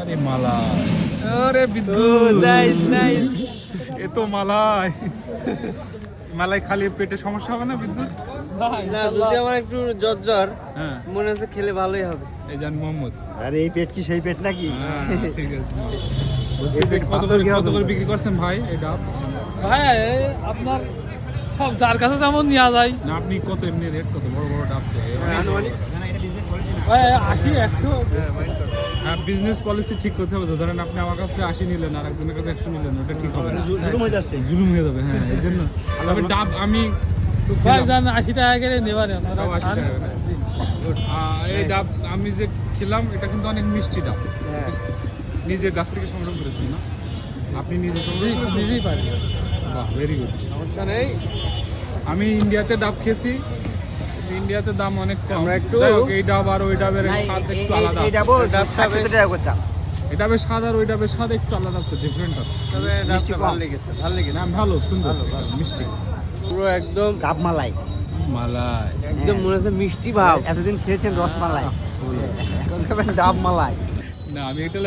আরে মালাই, আরে বিদ্যুৎ, নাইস এ তো মালাই। মালাই খালি পেটে সমস্যা হবে না বিদ্যুৎ? না, যদি আমার একটু জ্বর হ্যাঁ, মনে হচ্ছে খেলে ভালোই হবে। এই যান মোহাম্মদ। আরে এই পেট কি সেই পেট নাকি? হ্যাঁ, ঠিক আছে। এই পেট কত পাথর কি কত হবে? করে বিক্রি করছেন ভাই এই ডাব? ভাই আপনার সব যার কাছে যেমন নেওয়া যায়, না আপনি কত এমনি রেট কত বড় বড় ডাব তো? ভাই 80 100। হ্যাঁ, বিজনেস পলিসি ঠিক করতে হবে তো। ধরেন আপনি আমার কাছ থেকে 80 নিলেন আর একজনের কাছে 100 নিলেন, ওটা ঠিক হবে না। জুলুম হয়ে যাচ্ছে। জুলুম হয়ে যাবে, হ্যাঁ এই জন্য। তবে ডাব আমি তো ভাই খেলাম। জান 80 টাকা করে নেবেন তাও 80 টাকা করে। এই ডাব আমি যে খেলাম এটা কিন্তু অনেক মিষ্টি ডাব। নিজে গাছ থেকে সংগ্রহ করেছেন না? আপনি নিজে সংগ্রহ করেছেন? নিজেই পারি। বাহ, ভেরি গুড। সমস্যা নেই। আমি ইন্ডিয়াতে ডাব খেয়েছি, ইন্ডিয়াতে দাম অনেক কম। আমরা একটু- যাই হোক, এই ডাব আর ওই ডাবের স্বাদ একটু আলাদা। এই ডাবও ডাব 60 টাকা করতাম। এই ডাবের স্বাদ আর ওই ডাবের স্বাদ একটু আলাদা আছে, ডিফারেন্ট আছে। তবে মিষ্টি ডাবটা কম। ভালো লেগেছে, ভালো লেগেছে। না ভালো, সুন্দর, ভালো, ভালো। মিষ্টি। পুরো একদম ডাব মালাই। মালাই। একদম মনে হচ্ছে মিষ্টি ভাব। এতদিন খেয়েছেন রসমালাই, এখন খাবেন ডাব মালাই। না আমি এটা